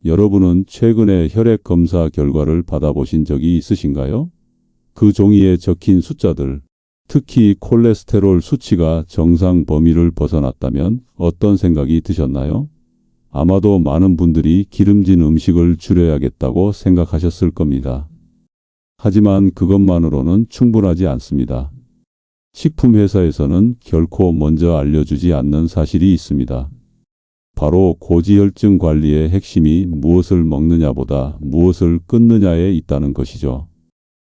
여러분은 최근에 혈액 검사 결과를 받아보신 적이 있으신가요? 그 종이에 적힌 숫자들, 특히 콜레스테롤 수치가 정상 범위를 벗어났다면 어떤 생각이 드셨나요? 아마도 많은 분들이 기름진 음식을 줄여야겠다고 생각하셨을 겁니다. 하지만 그것만으로는 충분하지 않습니다. 식품회사에서는 결코 먼저 알려주지 않는 사실이 있습니다. 바로 고지혈증 관리의 핵심이 무엇을 먹느냐보다 무엇을 끊느냐에 있다는 것이죠.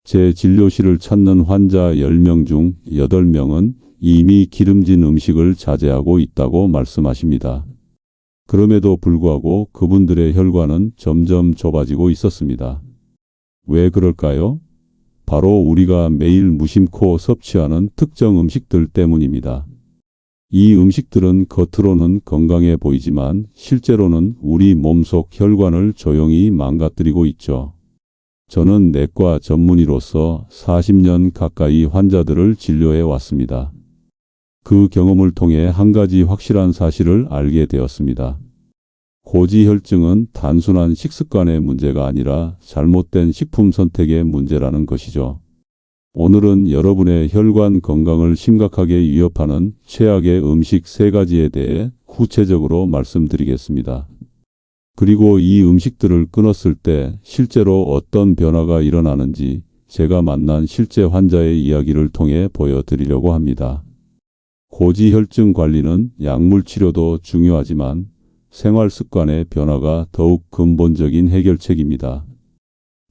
제 진료실을 찾는 환자 10명 중 8명은 이미 기름진 음식을 자제하고 있다고 말씀하십니다. 그럼에도 불구하고 그분들의 혈관은 점점 좁아지고 있었습니다. 왜 그럴까요? 바로 우리가 매일 무심코 섭취하는 특정 음식들 때문입니다. 이 음식들은 겉으로는 건강해 보이지만 실제로는 우리 몸속 혈관을 조용히 망가뜨리고 있죠. 저는 내과 전문의로서 40년 가까이 환자들을 진료해 왔습니다. 그 경험을 통해 한 가지 확실한 사실을 알게 되었습니다. 고지혈증은 단순한 식습관의 문제가 아니라 잘못된 식품 선택의 문제라는 것이죠. 오늘은 여러분의 혈관 건강을 심각하게 위협하는 최악의 음식 3가지에 대해 구체적으로 말씀드리겠습니다. 그리고 이 음식들을 끊었을 때 실제로 어떤 변화가 일어나는지 제가 만난 실제 환자의 이야기를 통해 보여드리려고 합니다. 고지혈증 관리는 약물 치료도 중요하지만 생활 습관의 변화가 더욱 근본적인 해결책입니다.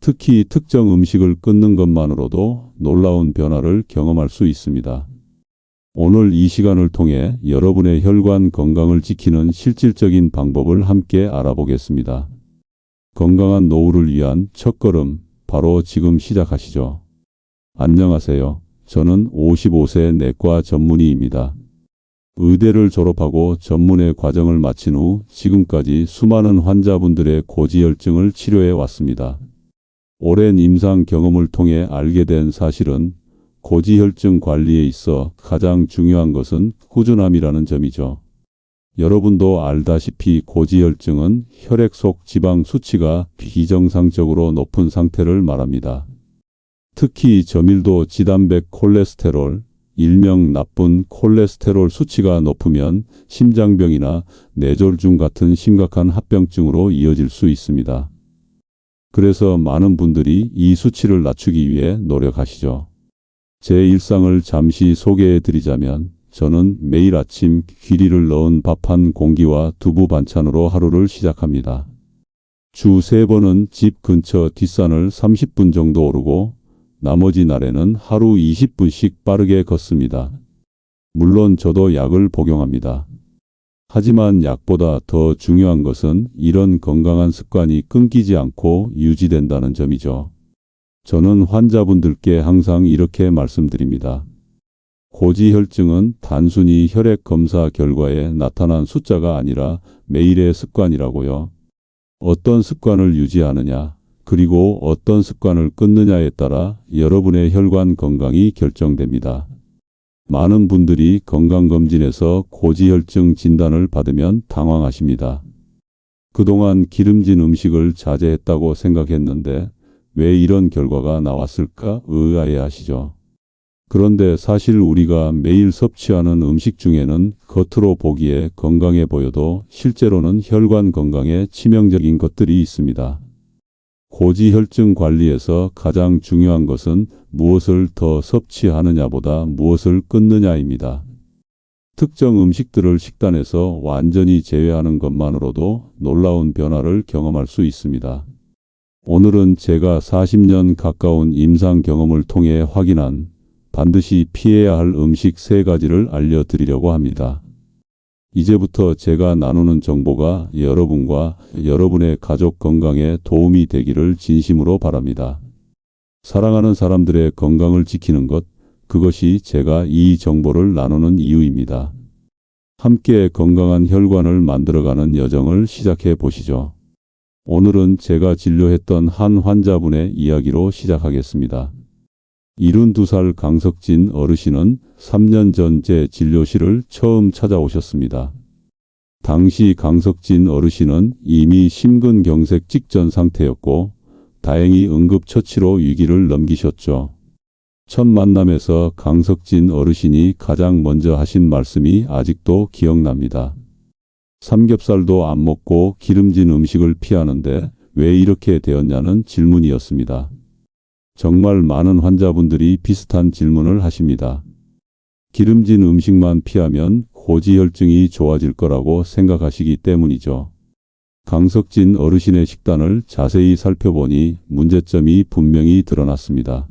특히 특정 음식을 끊는 것만으로도 놀라운 변화를 경험할 수 있습니다. 오늘 이 시간을 통해 여러분의 혈관 건강을 지키는 실질적인 방법을 함께 알아보겠습니다. 건강한 노후를 위한 첫걸음, 바로 지금 시작하시죠. 안녕하세요. 저는 55세 내과 전문의입니다. 의대를 졸업하고 전문의 과정을 마친 후 지금까지 수많은 환자분들의 고지혈증을 치료해 왔습니다. 오랜 임상 경험을 통해 알게 된 사실은 고지혈증 관리에 있어 가장 중요한 것은 꾸준함이라는 점이죠. 여러분도 알다시피 고지혈증은 혈액 속 지방 수치가 비정상적으로 높은 상태를 말합니다. 특히 저밀도 지단백 콜레스테롤, 일명 나쁜 콜레스테롤 수치가 높으면 심장병이나 뇌졸중 같은 심각한 합병증으로 이어질 수 있습니다. 그래서 많은 분들이 이 수치를 낮추기 위해 노력하시죠. 제 일상을 잠시 소개해 드리자면 저는 매일 아침 귀리를 넣은 밥 한 공기와 두부 반찬으로 하루를 시작합니다. 주 3번은 집 근처 뒷산을 30분 정도 오르고 나머지 날에는 하루 20분씩 빠르게 걷습니다. 물론 저도 약을 복용합니다. 하지만 약보다 더 중요한 것은 이런 건강한 습관이 끊기지 않고 유지된다는 점이죠. 저는 환자분들께 항상 이렇게 말씀드립니다. 고지혈증은 단순히 혈액 검사 결과에 나타난 숫자가 아니라 매일의 습관이라고요. 어떤 습관을 유지하느냐, 그리고 어떤 습관을 끊느냐에 따라 여러분의 혈관 건강이 결정됩니다. 많은 분들이 건강검진에서 고지혈증 진단을 받으면 당황하십니다. 그동안 기름진 음식을 자제했다고 생각했는데 왜 이런 결과가 나왔을까 의아해하시죠. 그런데 사실 우리가 매일 섭취하는 음식 중에는 겉으로 보기에 건강해 보여도 실제로는 혈관 건강에 치명적인 것들이 있습니다. 고지혈증 관리에서 가장 중요한 것은 무엇을 더 섭취하느냐보다 무엇을 끊느냐입니다. 특정 음식들을 식단에서 완전히 제외하는 것만으로도 놀라운 변화를 경험할 수 있습니다. 오늘은 제가 40년 가까운 임상 경험을 통해 확인한 반드시 피해야 할 음식 3가지를 알려드리려고 합니다. 이제부터 제가 나누는 정보가 여러분과 여러분의 가족 건강에 도움이 되기를 진심으로 바랍니다. 사랑하는 사람들의 건강을 지키는 것, 그것이 제가 이 정보를 나누는 이유입니다. 함께 건강한 혈관을 만들어가는 여정을 시작해 보시죠. 오늘은 제가 진료했던 한 환자분의 이야기로 시작하겠습니다. 72살 강석진 어르신은 3년 전 제 진료실을 처음 찾아오셨습니다. 당시 강석진 어르신은 이미 심근경색 직전 상태였고 다행히 응급처치로 위기를 넘기셨죠. 첫 만남에서 강석진 어르신이 가장 먼저 하신 말씀이 아직도 기억납니다. 삼겹살도 안 먹고 기름진 음식을 피하는데 왜 이렇게 되었냐는 질문이었습니다. 정말 많은 환자분들이 비슷한 질문을 하십니다. 기름진 음식만 피하면 고지혈증이 좋아질 거라고 생각하시기 때문이죠. 강석진 어르신의 식단을 자세히 살펴보니 문제점이 분명히 드러났습니다.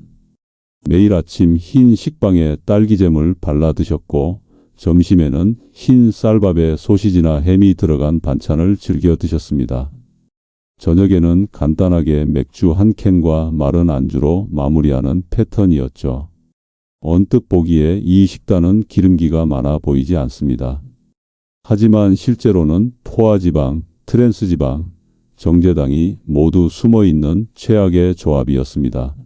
매일 아침 흰 식빵에 딸기잼을 발라 드셨고 점심에는 흰 쌀밥에 소시지나 햄이 들어간 반찬을 즐겨 드셨습니다. 저녁에는 간단하게 맥주 한 캔과 마른 안주로 마무리하는 패턴이었죠. 언뜻 보기에 이 식단은 기름기가 많아 보이지 않습니다. 하지만 실제로는 포화지방, 트랜스지방, 정제당이 모두 숨어있는 최악의 조합이었습니다.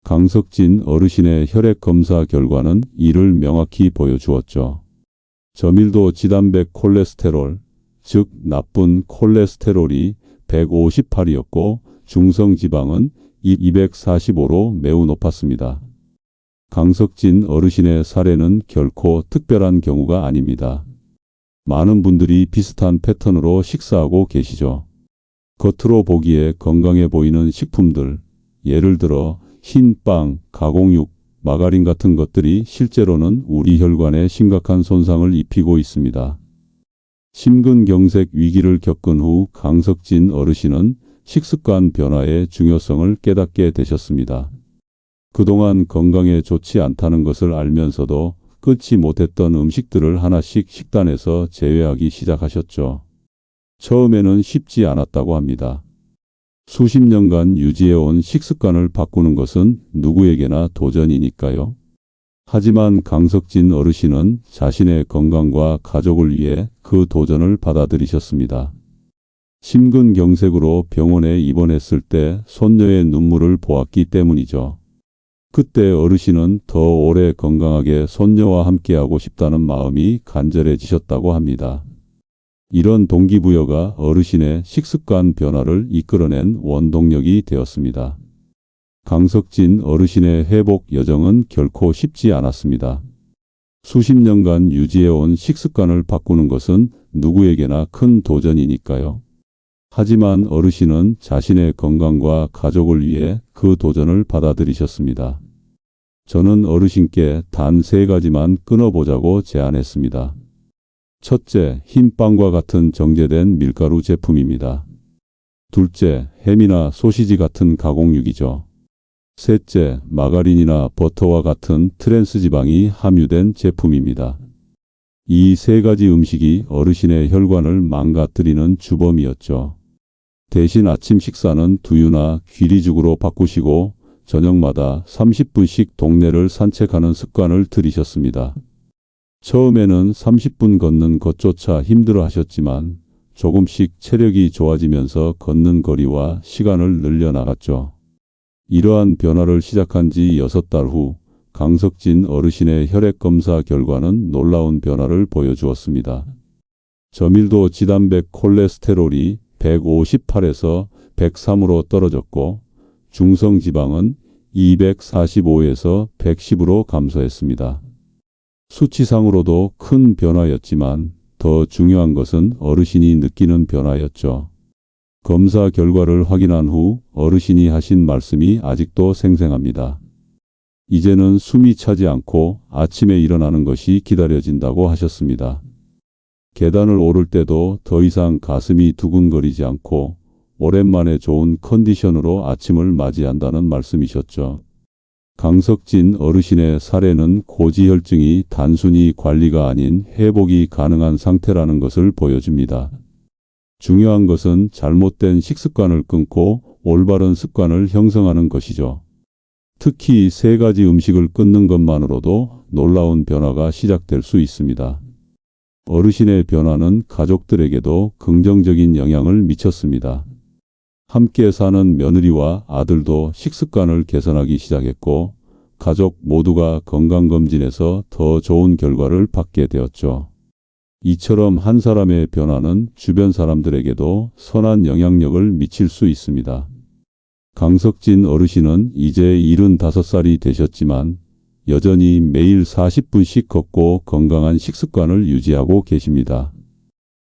강석진 어르신의 혈액 검사 결과는 이를 명확히 보여주었죠. 저밀도 지단백 콜레스테롤, 즉 나쁜 콜레스테롤이 158이었고 중성지방은 245로 매우 높았습니다. 강석진 어르신의 사례는 결코 특별한 경우가 아닙니다. 많은 분들이 비슷한 패턴으로 식사하고 계시죠. 겉으로 보기에 건강해 보이는 식품들, 예를 들어 흰 빵, 가공육, 마가린 같은 것들이 실제로는 우리 혈관에 심각한 손상을 입히고 있습니다. 심근경색 위기를 겪은 후 강석진 어르신은 식습관 변화의 중요성을 깨닫게 되셨습니다. 그동안 건강에 좋지 않다는 것을 알면서도 끊지 못했던 음식들을 하나씩 식단에서 제외하기 시작하셨죠. 처음에는 쉽지 않았다고 합니다. 수십 년간 유지해온 식습관을 바꾸는 것은 누구에게나 도전이니까요. 하지만 강석진 어르신은 자신의 건강과 가족을 위해 그 도전을 받아들이셨습니다. 심근경색으로 병원에 입원했을 때 손녀의 눈물을 보았기 때문이죠. 그때 어르신은 더 오래 건강하게 손녀와 함께하고 싶다는 마음이 간절해지셨다고 합니다. 이런 동기부여가 어르신의 식습관 변화를 이끌어낸 원동력이 되었습니다. 강석진 어르신의 회복 여정은 결코 쉽지 않았습니다. 수십 년간 유지해온 식습관을 바꾸는 것은 누구에게나 큰 도전이니까요. 하지만 어르신은 자신의 건강과 가족을 위해 그 도전을 받아들이셨습니다. 저는 어르신께 단 3가지만 끊어보자고 제안했습니다. 첫째, 흰빵과 같은 정제된 밀가루 제품입니다. 둘째, 햄이나 소시지 같은 가공육이죠. 셋째, 마가린이나 버터와 같은 트랜스지방이 함유된 제품입니다. 이 3가지 음식이 어르신의 혈관을 망가뜨리는 주범이었죠. 대신 아침 식사는 두유나 귀리죽으로 바꾸시고 저녁마다 30분씩 동네를 산책하는 습관을 들이셨습니다. 처음에는 30분 걷는 것조차 힘들어 하셨지만 조금씩 체력이 좋아지면서 걷는 거리와 시간을 늘려나갔죠. 이러한 변화를 시작한 지 6달 후 강석진 어르신의 혈액검사 결과는 놀라운 변화를 보여주었습니다. 저밀도 지단백 콜레스테롤이 158에서 103으로 떨어졌고 중성지방은 245에서 110으로 감소했습니다. 수치상으로도 큰 변화였지만 더 중요한 것은 어르신이 느끼는 변화였죠. 검사 결과를 확인한 후 어르신이 하신 말씀이 아직도 생생합니다. 이제는 숨이 차지 않고 아침에 일어나는 것이 기다려진다고 하셨습니다. 계단을 오를 때도 더 이상 가슴이 두근거리지 않고 오랜만에 좋은 컨디션으로 아침을 맞이한다는 말씀이셨죠. 강석진 어르신의 사례는 고지혈증이 단순히 관리가 아닌 회복이 가능한 상태라는 것을 보여줍니다. 중요한 것은 잘못된 식습관을 끊고 올바른 습관을 형성하는 것이죠. 특히 3가지 음식을 끊는 것만으로도 놀라운 변화가 시작될 수 있습니다. 어르신의 변화는 가족들에게도 긍정적인 영향을 미쳤습니다. 함께 사는 며느리와 아들도 식습관을 개선하기 시작했고 가족 모두가 건강검진에서 더 좋은 결과를 받게 되었죠. 이처럼 한 사람의 변화는 주변 사람들에게도 선한 영향력을 미칠 수 있습니다. 강석진 어르신은 이제 75살이 되셨지만 여전히 매일 40분씩 걷고 건강한 식습관을 유지하고 계십니다.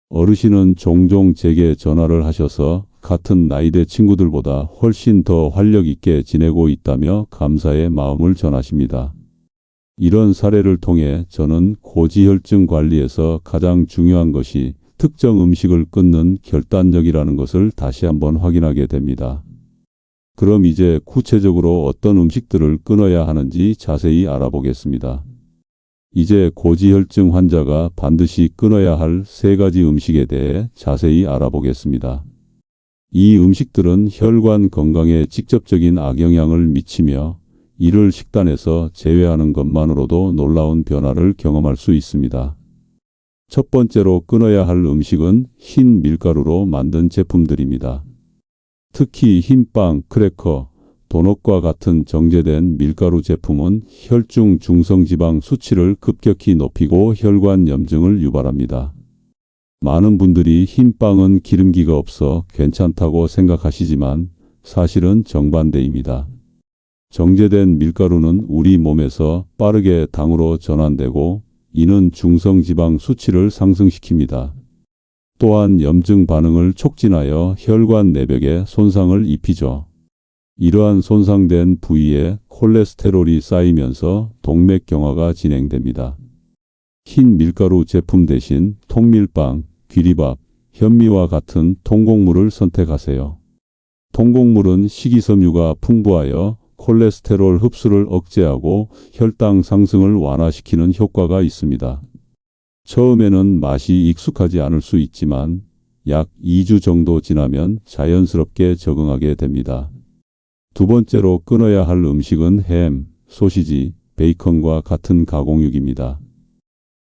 어르신은 종종 제게 전화를 하셔서 같은 나이대 친구들보다 훨씬 더 활력 있게 지내고 있다며 감사의 마음을 전하십니다. 이런 사례를 통해 저는 고지혈증 관리에서 가장 중요한 것이 특정 음식을 끊는 결단력이라는 것을 다시 한번 확인하게 됩니다. 그럼 이제 구체적으로 어떤 음식들을 끊어야 하는지 자세히 알아보겠습니다. 이제 고지혈증 환자가 반드시 끊어야 할 3가지 음식에 대해 자세히 알아보겠습니다. 이 음식들은 혈관 건강에 직접적인 악영향을 미치며 이를 식단에서 제외하는 것만으로도 놀라운 변화를 경험할 수 있습니다. 첫 번째로 끊어야 할 음식은 흰 밀가루로 만든 제품들입니다. 특히 흰빵, 크래커, 도넛과 같은 정제된 밀가루 제품은 혈중 중성지방 수치를 급격히 높이고 혈관 염증을 유발합니다. 많은 분들이 흰빵은 기름기가 없어 괜찮다고 생각하시지만 사실은 정반대입니다. 정제된 밀가루는 우리 몸에서 빠르게 당으로 전환되고 이는 중성지방 수치를 상승시킵니다. 또한 염증 반응을 촉진하여 혈관 내벽에 손상을 입히죠. 이러한 손상된 부위에 콜레스테롤이 쌓이면서 동맥경화가 진행됩니다. 흰 밀가루 제품 대신 통밀빵, 귀리밥, 현미와 같은 통곡물을 선택하세요. 통곡물은 식이섬유가 풍부하여 콜레스테롤 흡수를 억제하고 혈당 상승을 완화시키는 효과가 있습니다. 처음에는 맛이 익숙하지 않을 수 있지만 약 2주 정도 지나면 자연스럽게 적응하게 됩니다. 두 번째로 끊어야 할 음식은 햄, 소시지, 베이컨과 같은 가공육입니다.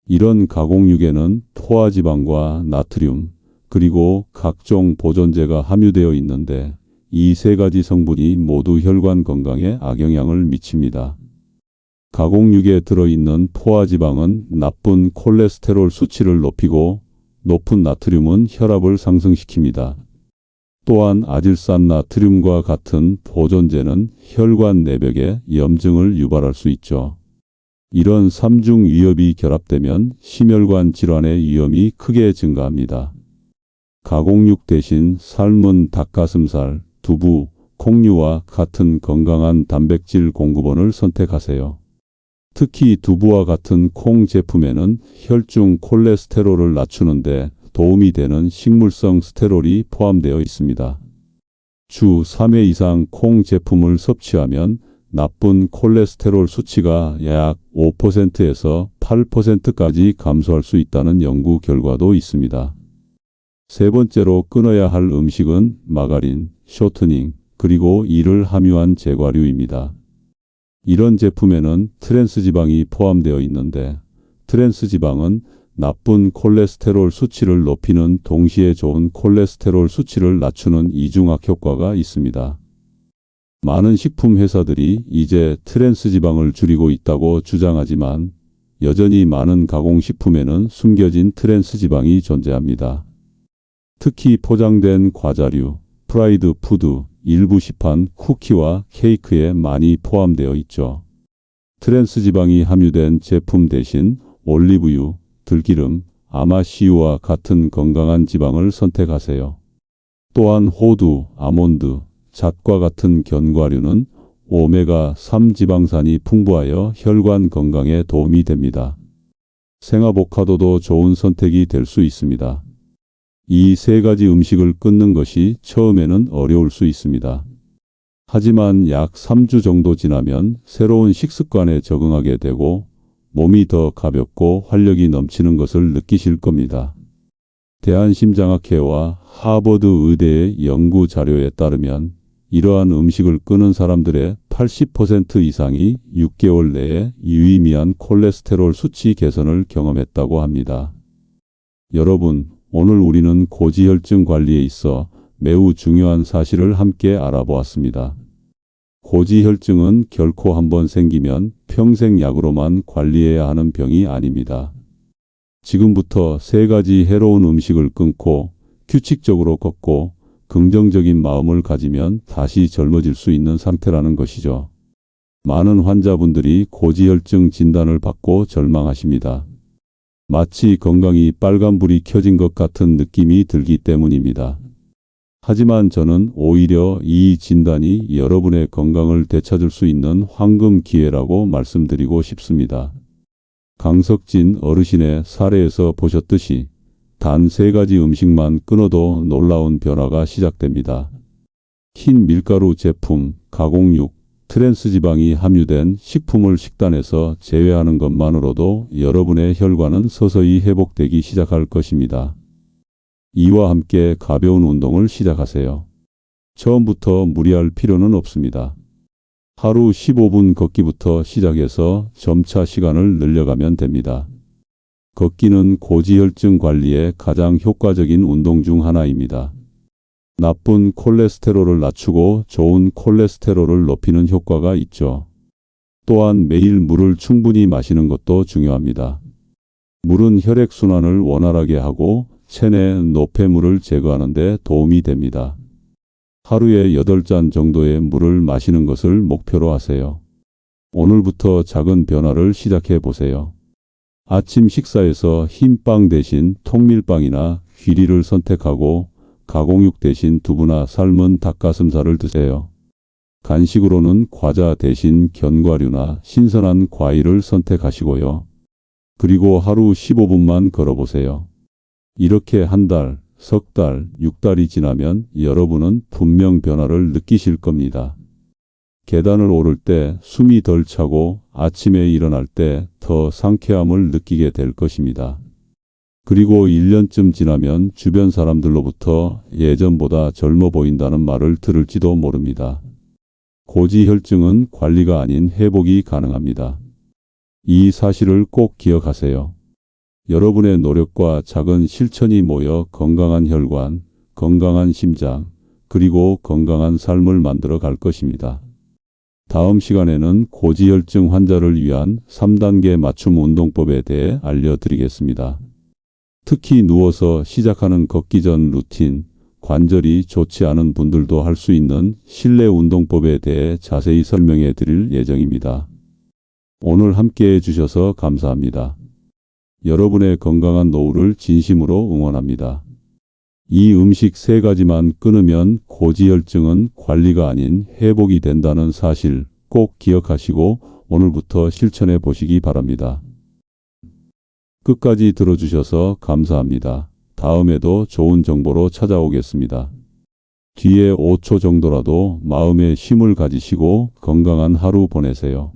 이런 가공육에는 포화지방과 나트륨, 그리고 각종 보존제가 함유되어 있는데 이 3가지 성분이 모두 혈관 건강에 악영향을 미칩니다. 가공육에 들어있는 포화지방은 나쁜 콜레스테롤 수치를 높이고 높은 나트륨은 혈압을 상승시킵니다. 또한 아질산 나트륨과 같은 보존제는 혈관 내벽에 염증을 유발할 수 있죠. 이런 3중 위협이 결합되면 심혈관 질환의 위험이 크게 증가합니다. 가공육 대신 삶은 닭가슴살, 두부, 콩류와 같은 건강한 단백질 공급원을 선택하세요. 특히 두부와 같은 콩 제품에는 혈중 콜레스테롤을 낮추는데 도움이 되는 식물성 스테롤이 포함되어 있습니다. 주 3회 이상 콩 제품을 섭취하면 나쁜 콜레스테롤 수치가 약 5%에서 8%까지 감소할 수 있다는 연구 결과도 있습니다. 세 번째로 끊어야 할 음식은 마가린, 쇼트닝, 그리고 이를 함유한 제과류입니다. 이런 제품에는 트랜스지방이 포함되어 있는데 트랜스지방은 나쁜 콜레스테롤 수치를 높이는 동시에 좋은 콜레스테롤 수치를 낮추는 이중학 효과가 있습니다. 많은 식품 회사들이 이제 트랜스지방을 줄이고 있다고 주장하지만 여전히 많은 가공식품에는 숨겨진 트랜스지방이 존재합니다. 특히 포장된 과자류, 프라이드 푸드, 일부 시판, 쿠키와 케이크에 많이 포함되어 있죠. 트랜스지방이 함유된 제품 대신 올리브유, 들기름, 아마씨유와 같은 건강한 지방을 선택하세요. 또한 호두, 아몬드, 잣과 같은 견과류는 오메가3 지방산이 풍부하여 혈관 건강에 도움이 됩니다. 생아보카도도 좋은 선택이 될 수 있습니다. 이 3가지 음식을 끊는 것이 처음에는 어려울 수 있습니다. 하지만 약 3주 정도 지나면 새로운 식습관에 적응하게 되고 몸이 더 가볍고 활력이 넘치는 것을 느끼실 겁니다. 대한심장학회와 하버드 의대의 연구 자료에 따르면 이러한 음식을 끊은 사람들의 80% 이상이 6개월 내에 유의미한 콜레스테롤 수치 개선을 경험했다고 합니다. 여러분, 오늘 우리는 고지혈증 관리에 있어 매우 중요한 사실을 함께 알아보았습니다. 고지혈증은 결코 한번 생기면 평생 약으로만 관리해야 하는 병이 아닙니다. 지금부터 3가지 해로운 음식을 끊고 규칙적으로 걷고 긍정적인 마음을 가지면 다시 젊어질 수 있는 상태라는 것이죠. 많은 환자분들이 고지혈증 진단을 받고 절망하십니다. 마치 건강이 빨간불이 켜진 것 같은 느낌이 들기 때문입니다. 하지만 저는 오히려 이 진단이 여러분의 건강을 되찾을 수 있는 황금 기회라고 말씀드리고 싶습니다. 강석진 어르신의 사례에서 보셨듯이 단 3가지 음식만 끊어도 놀라운 변화가 시작됩니다. 흰 밀가루 제품, 가공육, 트랜스지방이 함유된 식품을 식단에서 제외하는 것만으로도 여러분의 혈관은 서서히 회복되기 시작할 것입니다. 이와 함께 가벼운 운동을 시작하세요. 처음부터 무리할 필요는 없습니다. 하루 15분 걷기부터 시작해서 점차 시간을 늘려가면 됩니다. 걷기는 고지혈증 관리에 가장 효과적인 운동 중 하나입니다. 나쁜 콜레스테롤을 낮추고 좋은 콜레스테롤을 높이는 효과가 있죠. 또한 매일 물을 충분히 마시는 것도 중요합니다. 물은 혈액순환을 원활하게 하고 체내 노폐물을 제거하는 데 도움이 됩니다. 하루에 8잔 정도의 물을 마시는 것을 목표로 하세요. 오늘부터 작은 변화를 시작해 보세요. 아침 식사에서 흰빵 대신 통밀빵이나 귀리를 선택하고 가공육 대신 두부나 삶은 닭가슴살을 드세요. 간식으로는 과자 대신 견과류나 신선한 과일을 선택하시고요. 그리고 하루 15분만 걸어보세요. 이렇게 한 달, 석 달, 6달이 지나면 여러분은 분명 변화를 느끼실 겁니다. 계단을 오를 때 숨이 덜 차고 아침에 일어날 때 더 상쾌함을 느끼게 될 것입니다. 그리고 1년쯤 지나면 주변 사람들로부터 예전보다 젊어 보인다는 말을 들을지도 모릅니다. 고지혈증은 관리가 아닌 회복이 가능합니다. 이 사실을 꼭 기억하세요. 여러분의 노력과 작은 실천이 모여 건강한 혈관, 건강한 심장, 그리고 건강한 삶을 만들어 갈 것입니다. 다음 시간에는 고지혈증 환자를 위한 3단계 맞춤 운동법에 대해 알려드리겠습니다. 특히 누워서 시작하는 걷기 전 루틴, 관절이 좋지 않은 분들도 할 수 있는 실내 운동법에 대해 자세히 설명해 드릴 예정입니다. 오늘 함께 해주셔서 감사합니다. 여러분의 건강한 노후를 진심으로 응원합니다. 이 음식 3가지만 끊으면 고지혈증은 관리가 아닌 회복이 된다는 사실 꼭 기억하시고 오늘부터 실천해 보시기 바랍니다. 끝까지 들어주셔서 감사합니다. 다음에도 좋은 정보로 찾아오겠습니다. 뒤에 5초 정도라도 마음의 쉼을 가지시고 건강한 하루 보내세요.